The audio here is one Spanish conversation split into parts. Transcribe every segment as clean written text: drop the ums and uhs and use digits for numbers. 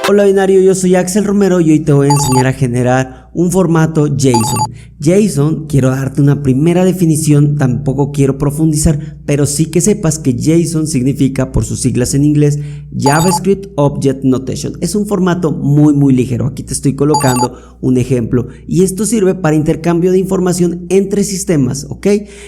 Hola binario, yo soy Axel Romero y hoy te voy a enseñar a generar un formato JSON. JSON, quiero darte una primera definición, tampoco quiero profundizar, pero sí que sepas que JSON significa, por sus siglas en inglés, JavaScript Object Notation. Es un formato muy ligero. Aquí te estoy colocando un ejemplo y esto sirve para intercambio de información entre sistemas, ¿ok?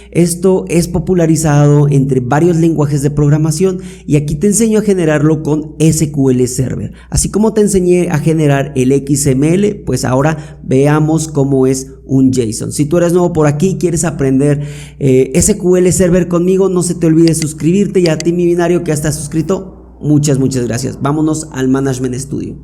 Esto es popularizado entre varios lenguajes de programación y aquí te enseño a generarlo con SQL Server. Así como te enseñé a generar el XML, pues ahora veamos cómo es un JSON. Si tú eres nuevo por aquí y quieres aprender SQL Server conmigo, no se te olvide suscribirte, y a ti mi binario que ya estás suscrito, muchas gracias. Vámonos al Management Studio.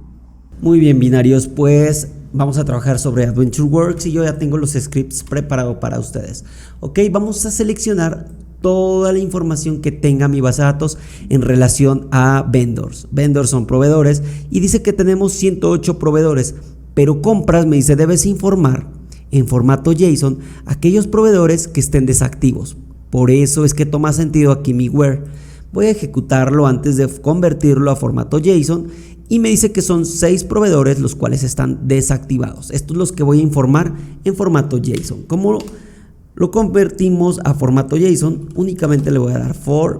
Muy bien binarios, pues vamos a trabajar sobre AdventureWorks y yo ya tengo los scripts preparados para ustedes. Ok, vamos a seleccionar toda la información que tenga mi base de datos en relación a vendors. Vendors son proveedores y dice que tenemos 108 proveedores, pero compras me dice debes informar en formato JSON aquellos proveedores que estén desactivos. Por eso es que toma sentido aquí mi where. Voy a ejecutarlo antes de convertirlo a formato JSON y me dice que son 6 proveedores los cuales están desactivados. Estos son los que voy a informar en formato JSON. ¿Cómo lo convertimos a formato JSON? Únicamente le voy a dar for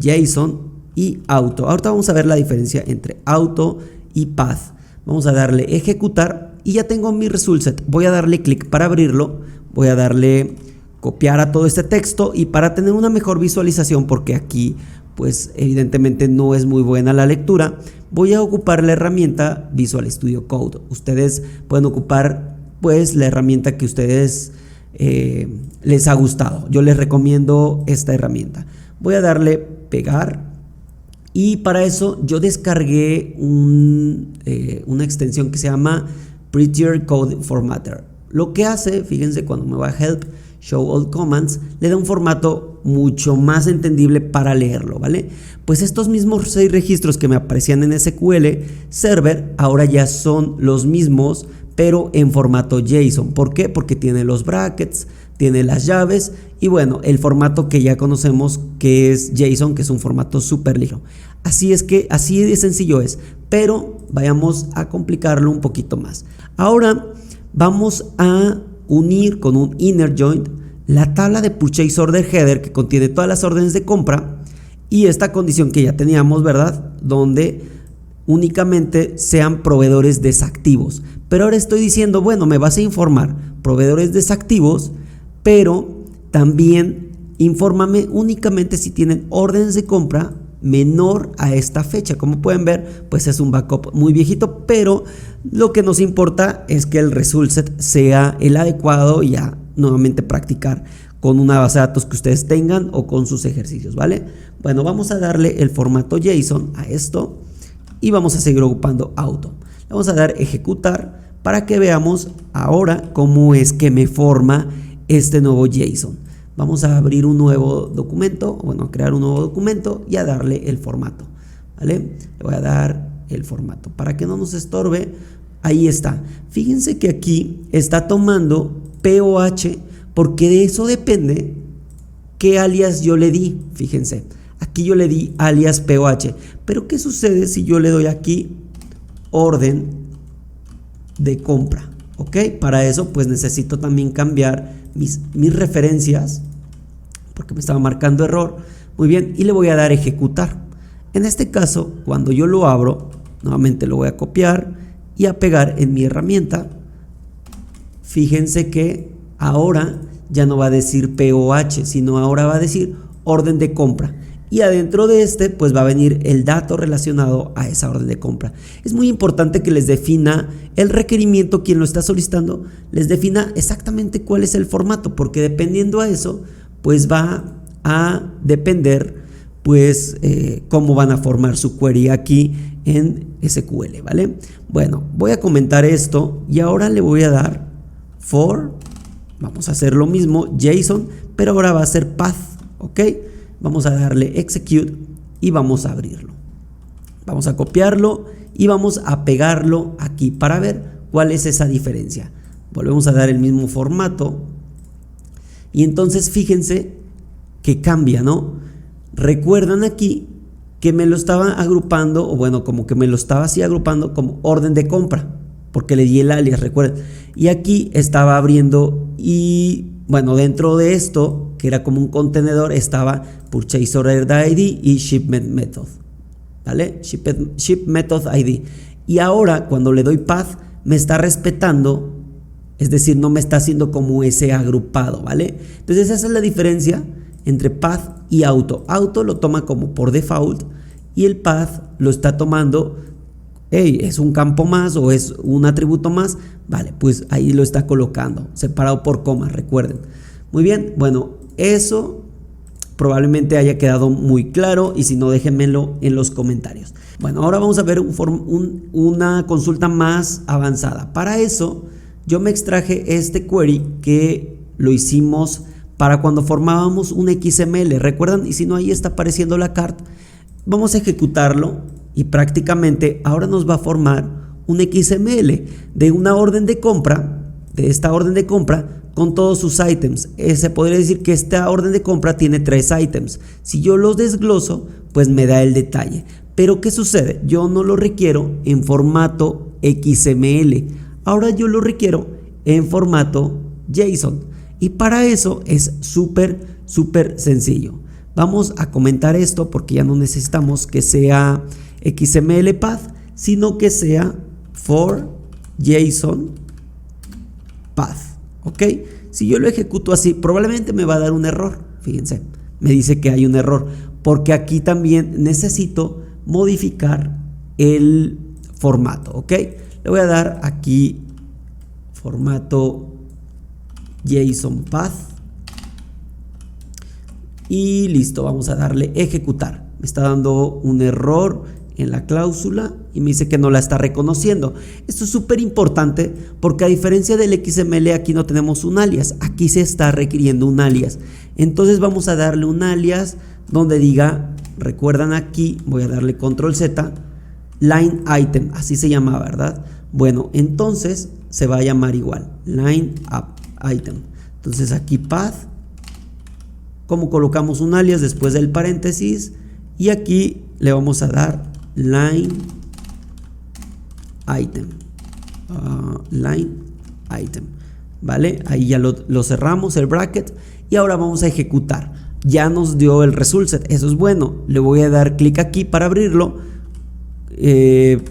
JSON y auto. Ahorita vamos a ver la diferencia entre auto y path. Vamos a darle ejecutar y ya tengo mi result set. Voy a darle clic para abrirlo. Voy a darle copiar a todo este texto y para tener una mejor visualización, porque aquí pues evidentemente no es muy buena la lectura, voy a ocupar la herramienta Visual Studio Code. Ustedes pueden ocupar pues la herramienta que ustedes les ha gustado. Yo les recomiendo esta herramienta. Voy a darle pegar y para eso yo descargué una extensión que se llama Prettier Code Formatter. Lo que hace, fíjense, cuando me va a Help, Show All Commands, le da un formato mucho más entendible para leerlo, ¿vale? Pues estos mismos 6 registros que me aparecían en SQL Server ahora ya son los mismos, pero en formato JSON. ¿Por qué? Porque tiene los brackets, tiene las llaves y bueno, el formato que ya conocemos que es JSON, que es un formato súper ligero. Así es que así de sencillo es, pero vayamos a complicarlo un poquito más. Ahora vamos a unir con un inner joint la tabla de Purchase Order Header que contiene todas las órdenes de compra y esta condición que ya teníamos, ¿verdad? Donde únicamente sean proveedores desactivos. Pero ahora estoy diciendo, bueno, me vas a informar proveedores desactivos, pero también infórmame únicamente si tienen órdenes de compra menor a esta fecha. Como pueden ver, pues es un backup muy viejito, pero lo que nos importa es que el result set sea el adecuado y ya nuevamente practicar con una base de datos que ustedes tengan o con sus ejercicios, ¿vale? Bueno, vamos a darle el formato JSON a esto y vamos a seguir ocupando auto. Le vamos a dar ejecutar para que veamos ahora cómo es que me forma este nuevo JSON. Vamos a abrir un nuevo documento, bueno, a crear un nuevo documento y a darle el formato, ¿vale? Le voy a dar el formato para que no nos estorbe. Ahí está. Fíjense que aquí está tomando POH porque de eso depende qué alias yo le di. Fíjense, aquí yo le di alias POH, pero ¿qué sucede si yo le doy aquí orden de compra? ¿Ok? Para eso pues necesito también cambiar mis referencias porque me estaba marcando error. Muy bien, y le voy a dar ejecutar. En este caso, cuando yo lo abro, nuevamente lo voy a copiar y a pegar en mi herramienta. Fíjense que ahora ya no va a decir POH, sino ahora va a decir orden de compra. Y adentro de este pues va a venir el dato relacionado a esa orden de compra. Es muy importante que les defina el requerimiento, quien lo está solicitando, les defina exactamente cuál es el formato, porque dependiendo a eso pues va a depender pues cómo van a formar su query aquí en SQL, ¿vale? Bueno, voy a comentar esto y ahora le voy a dar for, vamos a hacer lo mismo, JSON, pero ahora va a ser path, ¿ok? Vamos a darle execute y vamos a abrirlo. Vamos a copiarlo y vamos a pegarlo aquí para ver cuál es esa diferencia. Volvemos a dar el mismo formato y entonces fíjense que cambia, ¿no? Recuerdan aquí que me lo estaba agrupando, o bueno, como que me lo estaba así agrupando como orden de compra, porque le di el alias, recuerden. Y aquí estaba abriendo y bueno, dentro de esto, que era como un contenedor, estaba Purchase Order ID y Shipment Method, ¿vale? Ship Method ID. Y ahora cuando le doy path, me está respetando, es decir, no me está haciendo como ese agrupado, ¿vale? Entonces esa es la diferencia entre path y auto. Auto lo toma como por default y el path lo está tomando, hey, es un campo más o es un atributo más, vale, pues ahí lo está colocando, separado por comas, recuerden. Muy bien, bueno, eso probablemente haya quedado muy claro y si no, déjenmelo en los comentarios. Bueno, ahora vamos a ver una consulta más avanzada. Para eso, yo me extraje este query que lo hicimos para cuando formábamos un XML, ¿recuerdan? Y si no, ahí está apareciendo la carta. Vamos a ejecutarlo y prácticamente ahora nos va a formar un XML de una orden de compra, de esta orden de compra con todos sus items. Se podría decir que esta orden de compra tiene 3 items. Si yo los desgloso, pues me da el detalle. Pero ¿qué sucede? Yo no lo requiero en formato XML. Ahora yo lo requiero en formato JSON. Y para eso es súper sencillo. Vamos a comentar esto porque ya no necesitamos que sea XML path, sino que sea for JSON path. ¿Ok? Si yo lo ejecuto así, probablemente me va a dar un error. Fíjense, me dice que hay un error porque aquí también necesito modificar el formato. ¿Ok? Le voy a dar aquí formato JSON path y listo, vamos a darle ejecutar. Me está dando un error en la cláusula y me dice que no la está reconociendo. Esto es súper importante porque a diferencia del XML aquí no tenemos un alias, aquí se está requiriendo un alias. Entonces vamos a darle un alias donde diga, recuerdan aquí, voy a darle control Z, line item, así se llama, ¿verdad? Bueno, entonces se va a llamar igual, line up item. Entonces aquí path, como colocamos un alias después del paréntesis, y aquí le vamos a dar line item, line item, ¿vale? Ahí ya lo cerramos el bracket y ahora vamos a ejecutar. Ya nos dio el result set, eso es bueno. Le voy a dar clic aquí para abrirlo.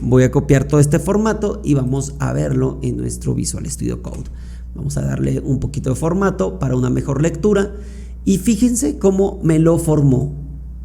Voy a copiar todo este formato y vamos a verlo en nuestro Visual Studio Code. Vamos a darle un poquito de formato para una mejor lectura y fíjense cómo me lo formó.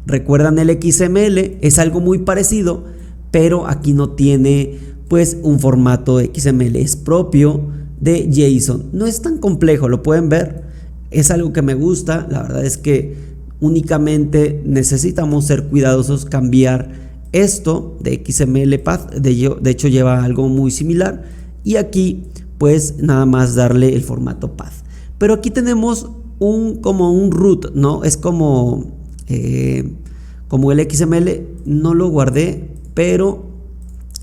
Recuerdan el XML, es algo muy parecido, pero aquí no tiene pues un formato XML, es propio de JSON. No es tan complejo, lo pueden ver, es algo que me gusta. La verdad es que únicamente necesitamos ser cuidadosos, cambiar esto de XML path, de hecho lleva algo muy similar, y aquí pues nada más darle el formato path. Pero aquí tenemos como un root, ¿no? Es como el XML, no lo guardé, pero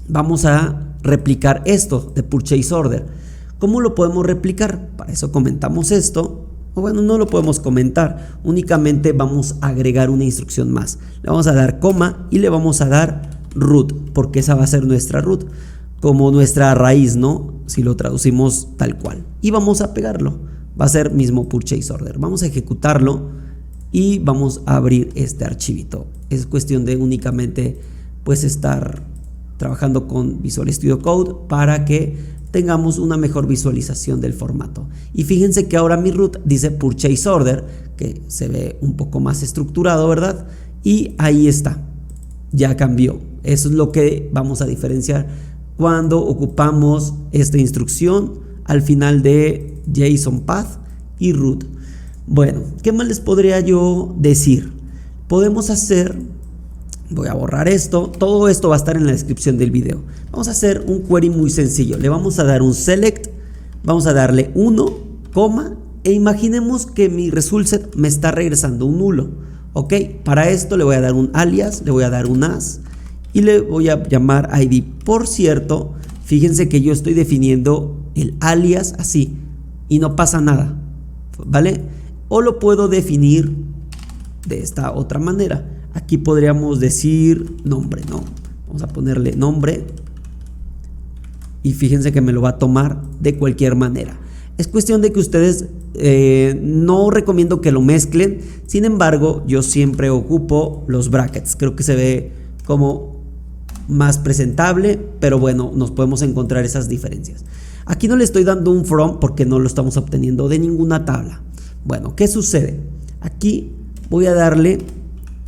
vamos a replicar esto de Purchase Order. ¿Cómo lo podemos replicar? Para eso comentamos esto. O bueno, no lo podemos comentar, únicamente vamos a agregar una instrucción más. Le vamos a dar coma y le vamos a dar root, porque esa va a ser nuestra root, como nuestra raíz, ¿no? Si lo traducimos tal cual. Y vamos a pegarlo, va a ser mismo Purchase Order. Vamos a ejecutarlo y vamos a abrir este archivito. Es cuestión de únicamente pues estar trabajando con Visual Studio Code para que tengamos una mejor visualización del formato. Y fíjense que ahora mi root dice Purchase Order, que se ve un poco más estructurado, ¿verdad? Y ahí está, ya cambió. Eso es lo que vamos a diferenciar cuando ocupamos esta instrucción al final de JSON Path y root. Bueno, ¿qué más les podría yo decir? Podemos hacer, voy a borrar esto, todo esto va a estar en la descripción del video. Vamos a hacer un query muy sencillo. Le vamos a dar un select, vamos a darle 1, coma, e imaginemos que mi result set me está regresando un nulo. Ok, para esto le voy a dar un alias, le voy a dar un as y le voy a llamar ID. Por cierto, fíjense que yo estoy definiendo el alias así y no pasa nada, ¿vale? O lo puedo definir de esta otra manera. Aquí podríamos decir nombre, ¿no? Vamos a ponerle nombre. Y fíjense que me lo va a tomar de cualquier manera. Es cuestión de que ustedes, no recomiendo que lo mezclen. Sin embargo, yo siempre ocupo los brackets. Creo que se ve como más presentable, pero bueno, nos podemos encontrar esas diferencias. Aquí no le estoy dando un from porque no lo estamos obteniendo de ninguna tabla. Bueno, ¿qué sucede? Aquí voy a darle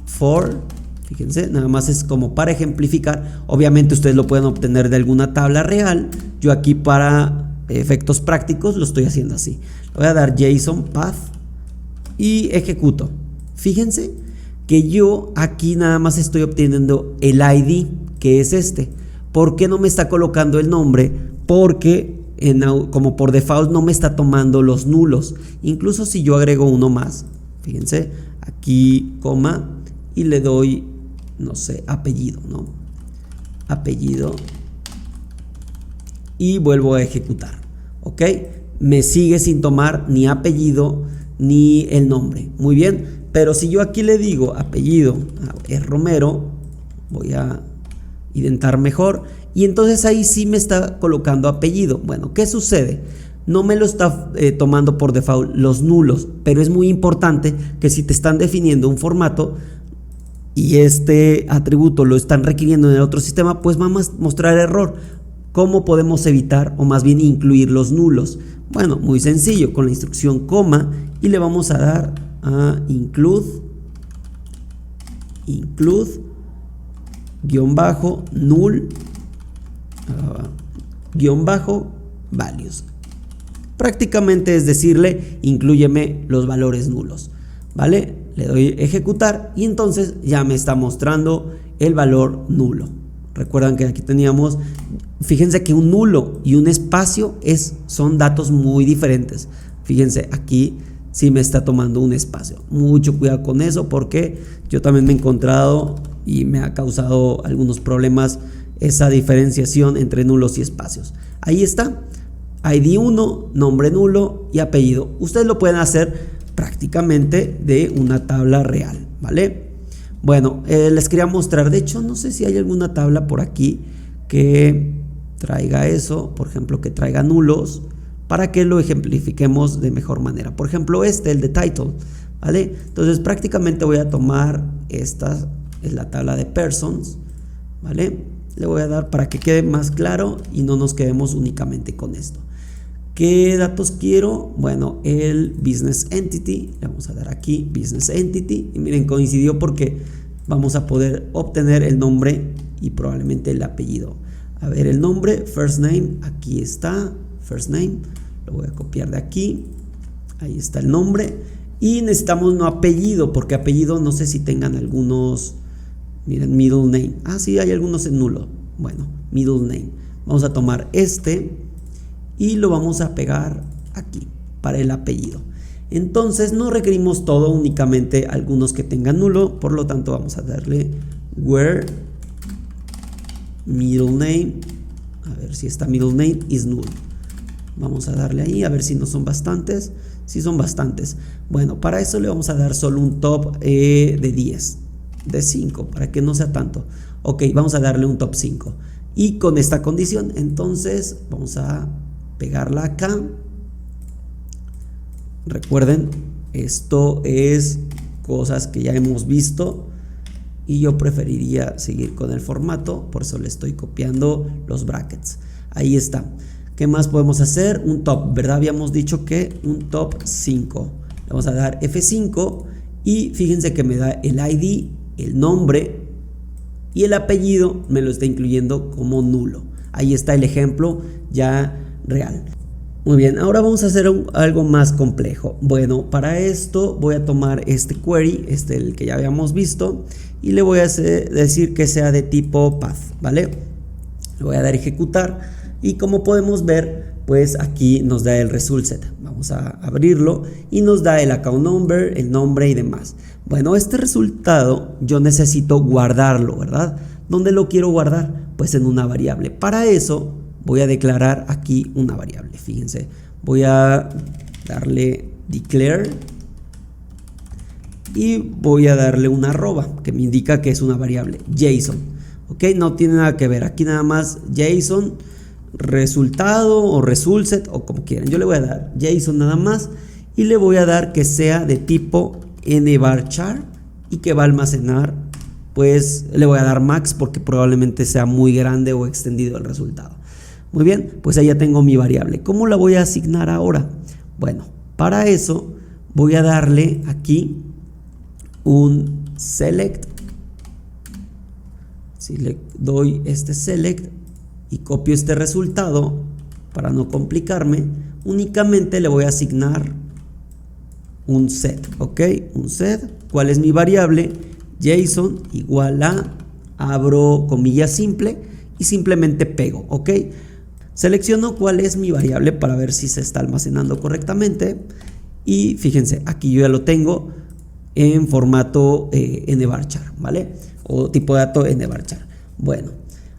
for, fíjense, nada más es como para ejemplificar. Obviamente ustedes lo pueden obtener de alguna tabla real. Yo aquí para efectos prácticos lo estoy haciendo así. Le voy a dar JSON path y ejecuto. Fíjense que yo aquí nada más estoy obteniendo el ID, que es este. ¿Por qué no me está colocando el nombre? Porque como por default no me está tomando los nulos. Incluso si yo agrego uno más, fíjense, aquí coma y le doy, no sé, apellido, ¿no? Apellido y vuelvo a ejecutar, ¿ok? Me sigue sin tomar ni apellido ni el nombre. Muy bien, pero si yo aquí le digo apellido es Romero, voy a intentar mejor y entonces ahí sí me está colocando apellido. Bueno, ¿qué sucede? No me lo está tomando por default los nulos, pero es muy importante que si te están definiendo un formato y este atributo lo están requiriendo en el otro sistema, pues vamos a mostrar error. ¿Cómo podemos evitar o más bien incluir los nulos? Bueno, muy sencillo, con la instrucción coma y le vamos a dar a include guión bajo null guión bajo values. Prácticamente es decirle inclúyeme los valores nulos, ¿vale? Le doy ejecutar y entonces ya me está mostrando el valor nulo. Recuerdan que aquí teníamos, fíjense que un nulo y un espacio son datos muy diferentes. Fíjense, aquí sí me está tomando un espacio. Mucho cuidado con eso porque yo también me he encontrado y me ha causado algunos problemas esa diferenciación entre nulos y espacios. Ahí está, ID 1, nombre nulo y apellido. Ustedes lo pueden hacer prácticamente de una tabla real, ¿vale? Bueno, les quería mostrar, de hecho no sé si hay alguna tabla por aquí que traiga eso, por ejemplo que traiga nulos, para que lo ejemplifiquemos de mejor manera. Por ejemplo el de title, ¿vale? Entonces prácticamente voy a tomar esta, es la tabla de persons, ¿vale? Le voy a dar para que quede más claro y no nos quedemos únicamente con esto. ¿Qué datos quiero? Bueno, el business entity, le vamos a dar aquí business entity y miren, coincidió porque vamos a poder obtener el nombre y probablemente el apellido. A ver, el nombre, first name, aquí está, first name, lo voy a copiar de aquí, ahí está el nombre y necesitamos no apellido, porque apellido no sé si tengan algunos, miren, middle name, sí, hay algunos en nulo. Bueno, middle name, vamos a tomar este y lo vamos a pegar aquí para el apellido. Entonces no requerimos todo, únicamente algunos que tengan nulo, por lo tanto vamos a darle where middle name, a ver si esta middle name is null. Vamos a darle ahí a ver si no son bastantes. Si son bastantes. Bueno, para eso le vamos a dar solo un top de 10, de 5, para que no sea tanto. Ok, vamos a darle un top 5 y con esta condición entonces vamos a pegarla acá. Recuerden, esto es cosas que ya hemos visto y yo preferiría seguir con el formato, por eso le estoy copiando los brackets. Ahí está. ¿Qué más podemos hacer? Un top, ¿verdad? Habíamos dicho que un top 5. Le vamos a dar F5 y fíjense que me da el ID, el nombre y el apellido me lo está incluyendo como nulo. Ahí está el ejemplo ya real. Muy bien, ahora vamos a hacer algo más complejo. Bueno, para esto voy a tomar este query, el que ya habíamos visto, y le voy a decir que sea de tipo path, ¿vale? Le voy a dar ejecutar y como podemos ver, pues aquí nos da el result set. Vamos a abrirlo y nos da el account number, el nombre y demás. Bueno, este resultado yo necesito guardarlo, ¿verdad? ¿Dónde lo quiero guardar? Pues en una variable. Para eso voy a declarar aquí una variable. Fíjense, voy a darle declare y voy a darle una arroba que me indica que es una variable JSON. Ok, no tiene nada que ver, aquí nada más JSON resultado o resultset o como quieran. Yo le voy a dar JSON nada más y le voy a dar que sea de tipo nvarchar y que va a almacenar, pues le voy a dar max porque probablemente sea muy grande o extendido el resultado. Muy bien, pues ahí ya tengo mi variable. ¿Cómo la voy a asignar ahora? Bueno, para eso voy a darle aquí un select. Si le doy este select y copio este resultado para no complicarme, únicamente le voy a asignar un set, ok, un set. ¿Cuál es mi variable? JSON igual a, abro comilla simple y simplemente pego, ok. Selecciono cuál es mi variable para ver si se está almacenando correctamente y fíjense, aquí yo ya lo tengo en formato nvarchar, ¿vale? O tipo de dato nvarchar. Bueno,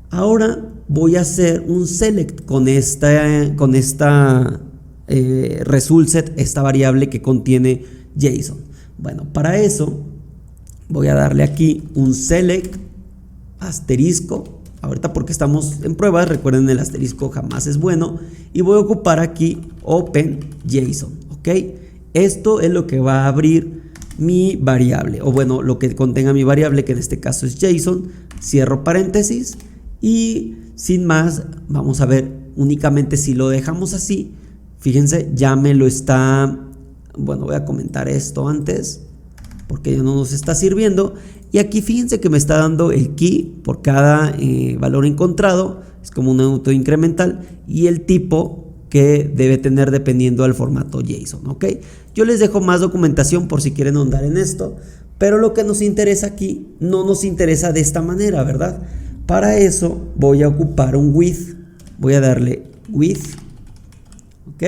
ahora voy a hacer un select con esta result set, esta variable que contiene JSON. Bueno, para eso voy a darle aquí un select asterisco. Ahorita porque estamos en pruebas, recuerden el asterisco jamás es bueno. Y voy a ocupar aquí open JSON, ¿ok? Esto es lo que va a abrir mi variable, o bueno, lo que contenga mi variable, que en este caso es JSON. Cierro paréntesis y sin más, vamos a ver únicamente si lo dejamos así. Fíjense, ya me lo está, bueno, voy a comentar esto antes porque ya no nos está sirviendo. Y aquí fíjense que me está dando el key por cada valor encontrado, es como un auto incremental, y el tipo que debe tener dependiendo del formato JSON, ¿ok? Yo les dejo más documentación por si quieren ahondar en esto, pero lo que nos interesa aquí no nos interesa de esta manera, ¿verdad? Para eso voy a ocupar un with, voy a darle with, ¿ok?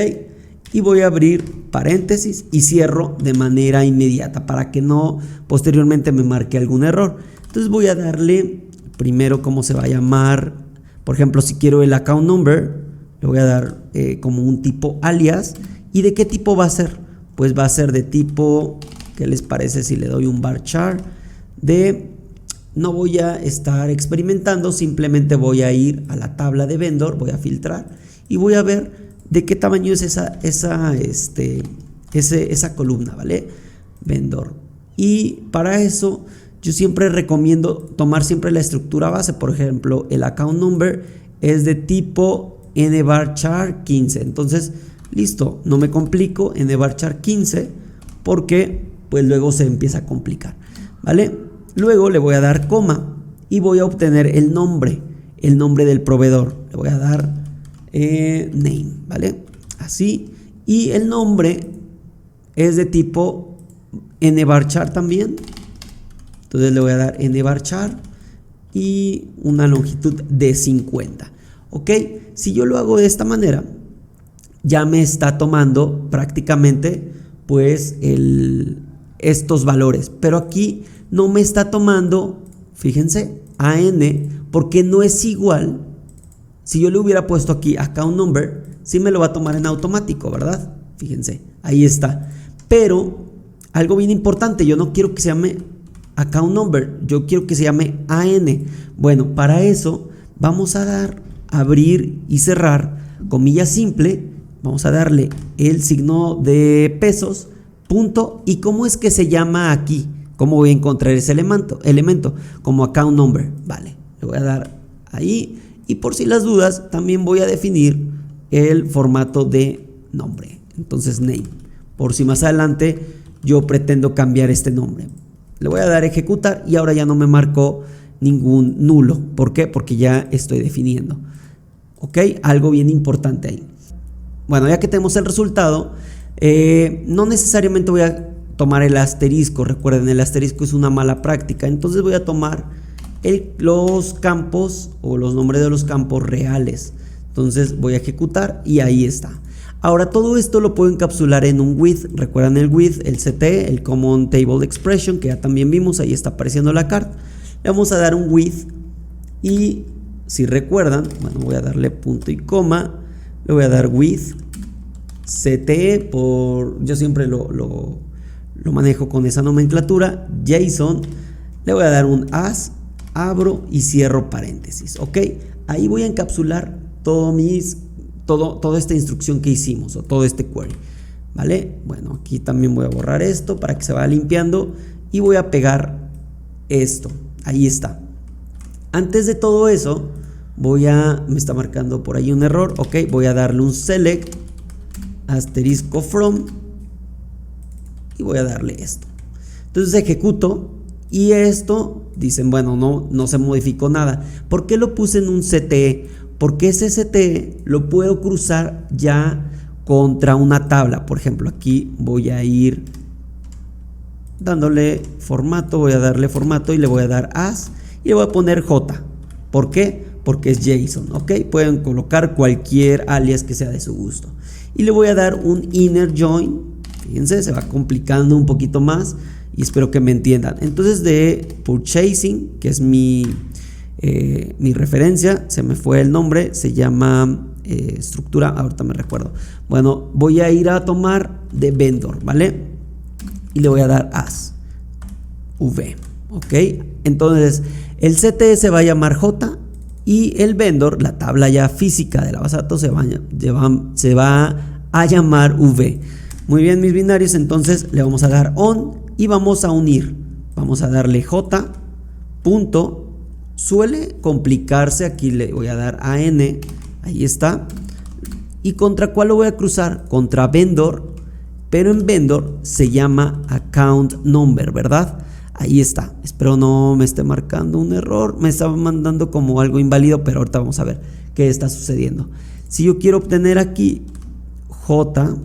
Y voy a abrir paréntesis y cierro de manera inmediata para que no posteriormente me marque algún error. Entonces voy a darle primero cómo se va a llamar. Por ejemplo, si quiero el account number, le voy a dar como un tipo alias. ¿Y de qué tipo va a ser? Pues va a ser de tipo, ¿qué les parece si le doy un varchar? No voy a estar experimentando, simplemente voy a ir a la tabla de vendor, voy a filtrar y voy a ver de qué tamaño es esa columna, ¿vale? Vendor. Y para eso yo siempre recomiendo tomar siempre la estructura base. Por ejemplo, el account number es de tipo nvarchar 15. Entonces, listo, no me complico, nvarchar 15, porque pues luego se empieza a complicar, ¿vale? Luego le voy a dar coma y voy a obtener el nombre del proveedor. Le voy a dar name, ¿vale? Así. Y el nombre es de tipo nvarchar también. Entonces le voy a dar nvarchar y una longitud de 50. ¿Ok? Si yo lo hago de esta manera, ya me está tomando prácticamente pues estos valores. Pero aquí no me está tomando, fíjense, AN, porque no es igual. Si yo le hubiera puesto aquí account number, sí me lo va a tomar en automático, ¿verdad? Fíjense, ahí está. Pero algo bien importante, yo no quiero que se llame account number, yo quiero que se llame AN. Bueno, para eso vamos a dar abrir y cerrar comilla simple, vamos a darle el signo de pesos, punto. ¿Y cómo es que se llama aquí? ¿Cómo voy a encontrar ese elemento? Como account number, vale, le voy a dar ahí. Y por si las dudas, también voy a definir el formato de nombre. Entonces, name. Por si más adelante yo pretendo cambiar este nombre. Le voy a dar ejecutar y ahora ya no me marcó ningún nulo. ¿Por qué? Porque ya estoy definiendo. ¿Ok? Algo bien importante ahí. Bueno, ya que tenemos el resultado, no necesariamente voy a tomar el asterisco. Recuerden, el asterisco es una mala práctica. Entonces voy a tomar los campos o los nombres de los campos reales. Entonces voy a ejecutar y ahí está. Ahora todo esto lo puedo encapsular en un with. Recuerdan el with, el CT, el Common Table Expression, que ya también vimos, ahí está apareciendo la carta. Le vamos a dar un with y si recuerdan, bueno, voy a darle punto y coma, le voy a dar with CT yo siempre lo lo manejo con esa nomenclatura. JSON, le voy a dar un as, abro y cierro paréntesis, ¿ok? Ahí voy a encapsular toda esta instrucción que hicimos, o todo este query, ¿vale? Bueno, aquí también voy a borrar esto para que se vaya limpiando y voy a pegar esto, ahí está. Antes de todo eso, me está marcando por ahí un error, ok, voy a darle un select, asterisco from, y voy a darle esto. Entonces ejecuto y esto, dicen, bueno, no se modificó nada. ¿Por qué lo puse en un CTE? Porque ese CTE lo puedo cruzar ya contra una tabla. Por ejemplo, aquí voy a ir dándole formato, voy a darle formato y le voy a dar as y le voy a poner J. ¿Por qué? Porque es JSON, ¿ok? Pueden colocar cualquier alias que sea de su gusto. Y le voy a dar un inner join. Fíjense, se va complicando un poquito más y espero que me entiendan. Entonces de purchasing, que es mi referencia, se me fue el nombre, se llama estructura, ahorita me recuerdo. Bueno, voy a ir a tomar de vendor, ¿vale? Y le voy a dar as v, ¿ok? Entonces el CTE se va a llamar J y el vendor, la tabla ya física de la base de datos, se va a llamar v. Muy bien, mis binarios, entonces le vamos a dar on y vamos a unir. Vamos a darle J punto, suele complicarse, aquí le voy a dar AN, ahí está. ¿Y contra cuál lo voy a cruzar? Contra vendor, pero en vendor se llama account number, ¿verdad? Ahí está, espero no me esté marcando un error, me estaba mandando como algo inválido, pero ahorita vamos a ver qué está sucediendo. Si yo quiero obtener aquí J.AN,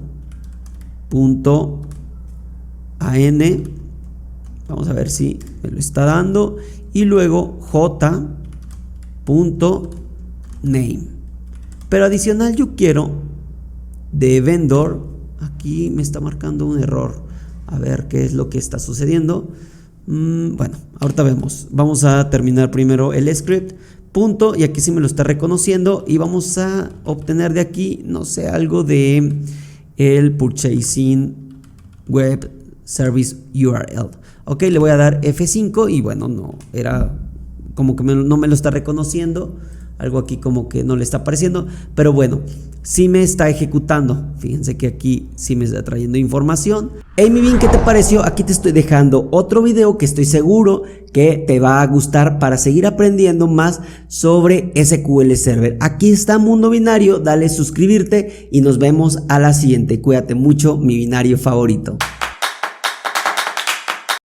vamos a ver si me lo está dando, y luego J.name, pero adicional yo quiero de vendor, aquí me está marcando un error, a ver qué es lo que está sucediendo. Bueno, ahorita vemos. Vamos a terminar primero el script, punto, y aquí sí me lo está reconociendo y vamos a obtener de aquí, no sé, algo de el purchasing web service URL. Ok, le voy a dar F5 y bueno, no, era como que no me lo está reconociendo, algo aquí como que no le está apareciendo, pero bueno, sí me está ejecutando. Fíjense que aquí sí me está trayendo información. Hey, mi bien, ¿qué te pareció? Aquí te estoy dejando otro video que estoy seguro que te va a gustar para seguir aprendiendo más sobre SQL Server. Aquí está Mundo Binario, dale suscribirte y nos vemos a la siguiente. Cuídate mucho, mi binario favorito.